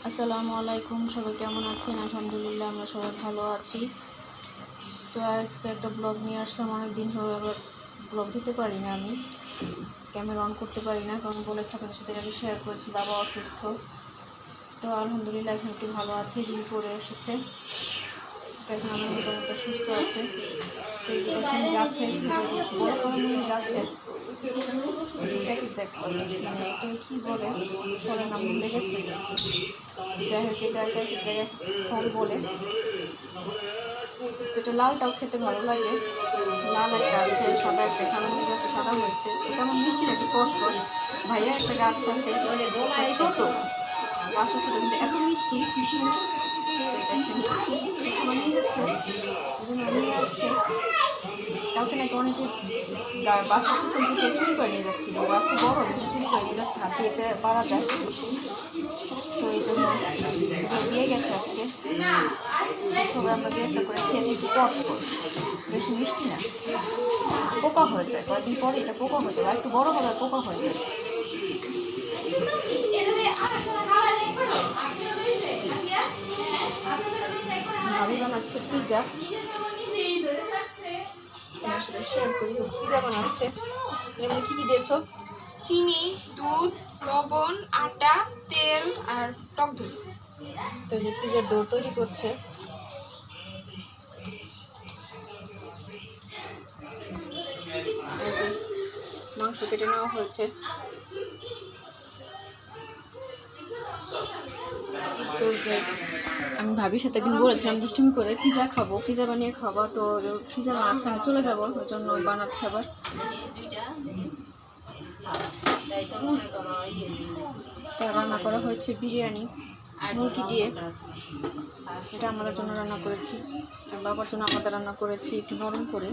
আসসালামু আলাইকুম, সবাই কেমন আছেন? আলহামদুলিল্লাহ আমরা সবাই ভালো আছি। তো আজকে একটা ব্লগ নিয়ে আসলাম। অনেক দিন হয়ে আবার ব্লগ দিতে পারি না, আমি ক্যামেরা অন করতে পারি না, কারণ বলেছে আপনাদের সাথে আগে শেয়ার করেছি বাবা অসুস্থ। তো আলহামদুলিল্লাহ এখন একটু ভালো আছে, দিন পরে এসেছে, তো এখন আমার মোটামুটি সুস্থ আছে। তো এই যে দেখেন গাছের বড় বড় গাছের মানে এটা কী বলে, ফলের নাম ভুলে গেছে, যাই হোক এটা এক এক জায়গায় ফল বলে। তো এটা লালটাও খেতে ভালো লাগে, লাল একটা আছে, সাদা একটা খালামুড়ি গাছে সাদা হয়েছে, এটা আমার মিষ্টি নাকি কষ। ভাইয়া একটা গাছ আছে ছোট, বাসা ছোটো কিন্তু এত মিষ্টি। দেখেন সবাই নিয়ে যাচ্ছে, এই জন্য নিয়ে আসছে। কালকে নাকি অনেকে বাসার পিছন থেকে চুরি করে নিয়ে যাচ্ছিল, গাছটা বড় কিন্তু চুরি করে নিয়ে যাচ্ছে, হাত দিয়ে পারা যায়। তো এই জন্য দিয়ে গেছে আজকে, সবাই আমরা একটা করে খেয়েছি, একটু কষ বেশি মিষ্টি না, পোকা হয়ে যায় কয়েকদিন পরে, এটা পোকা হয়ে যায়, একটু বড় হলে পোকা হয়ে যায়। ভাবি বানাচ্ছে পিজা, আমার সাথে শেয়ার করি। পিজা বানাচ্ছে, এর মধ্যে কী কী দিয়েছো? চিনি, দুধ, লবণ, আটা, তেল আর টক দই। তো যে পিজার ডো তৈরি করছে, এই যে মাংস কেটে নেওয়া হয়েছে। তো যে আমি ভাবির সাথে একদিন বলেছিলাম দুষ্টুমি করে পিজা খাবো, পিজা বানিয়ে খাবো, তো পিজা বানাচ্ছে, আমি চলে যাবো, ওই জন্য বানাচ্ছে আবার। তা রান্না করা হয়েছে বিরিয়ানি মুরগি দিয়ে, এটা আমাদের জন্য রান্না করেছি, আর বাবার জন্য আমাদের রান্না করেছি একটু নরম করে।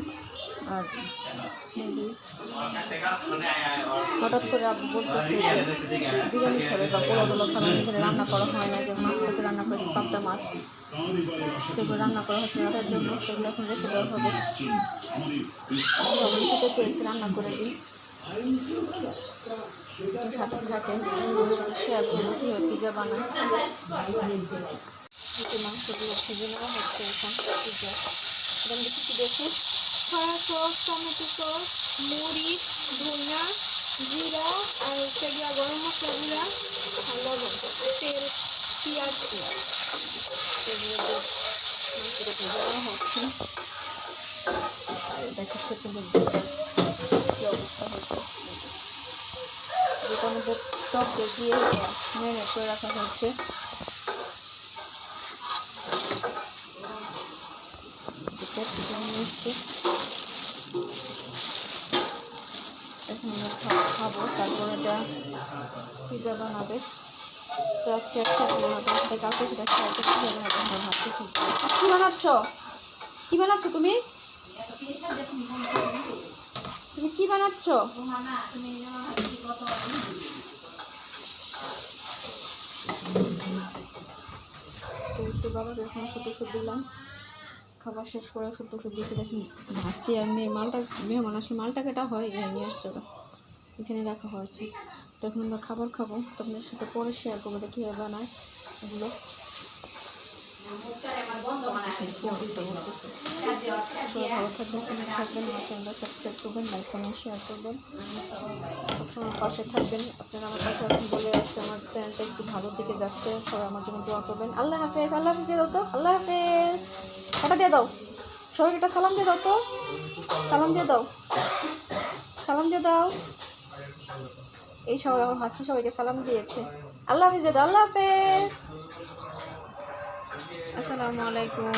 আর মুরগি হঠাৎ করে আব্বু বলতেছে যে বিরিয়ানি খাবে বা পোলাও টোলাও খাবে, এখানে রান্না করা হয় না, যে মাছ থেকে রান্না করেছি পাবদা মাছ, যেগুলো রান্না করা হয়েছে রাতের জন্য, সেগুলো এখন রেখে দেওয়া হবে। আমি খেতে চেয়েছি, রান্না করে দিই, একটু সাথে থাকে, সাথে শেয়ার করবো কীভাবে পিজা বানায়। একটু মাংসগুলো ভেজে নেওয়া হচ্ছে এখন পিজা। এটা আমি কী কী দেখি, সয়া সস, টমেটো সস, মরিচ, ধনিয়া, জিরা আর গিয়া গরম মশলা গুঁড়া আর লবণ, তেল, পেঁয়াজ। এগুলো মাংসটা ভেজে নেওয়া হচ্ছে। আর দেখা খেতে বলতে কী অবস্থা হচ্ছে, যেটার মধ্যে টক দিয়ে ম্যারিনেট করে রাখা হচ্ছে। এখন আমরা খাবো, তারপর এটা পিজা বানাবে। তো আজকে একসাথে বানাতে হবে, কালকে সেটা খাওয়াতে পিজা বানাতে আমরা ভাবছি। কী বানাচ্ছ, কী বানাচ্ছ তুমি? তুমি কী বানাচ্ছ? তো বাবাকে এখন ওষুধ দিলাম, খাবার শেষ করে ওষুধ দিয়েছে। দেখুন ভাসতে আর মেহমান আসলে মালটা কাটা হয়, নিয়ে আসছে ওরা, এখানে রাখা হয়েছে। তখন আমরা খাবার খাবো, তো আপনাদের সাথে পরে শেয়ার করবো কীভাবে বানায় এগুলো। সবাই ভালো থাকবেন, সুন্দর থাকবেন, আমার চ্যানেলটা সাবস্ক্রাইব করবেন, লাইক করবেন, শেয়ার করবেন, সবসময় পাশে থাকবেন। আপনারা আমার পাশে আছেন বলে আজকে আমার চ্যানেলটা একটু ভালোর দিকে যাচ্ছে। সবাই আমার জন্য দোয়া করবেন। আল্লাহ হাফেজ, আল্লাহ হাফেজ দিয়ে দাও তো, আল্লাহ হাফেজ, টাটা দিয়ে দাও, সবাইকে একটা সালাম দিয়ে দাও তো, সালাম দিয়ে দাও, সালাম দিয়ে দাও। এই সবাই আমার হাসতে সবাইকে সালাম দিয়েছে। আল্লাহ হাফেজ দিয়ে দাও, আল্লাহ হাফেজ, আসসালামু আলাইকুম।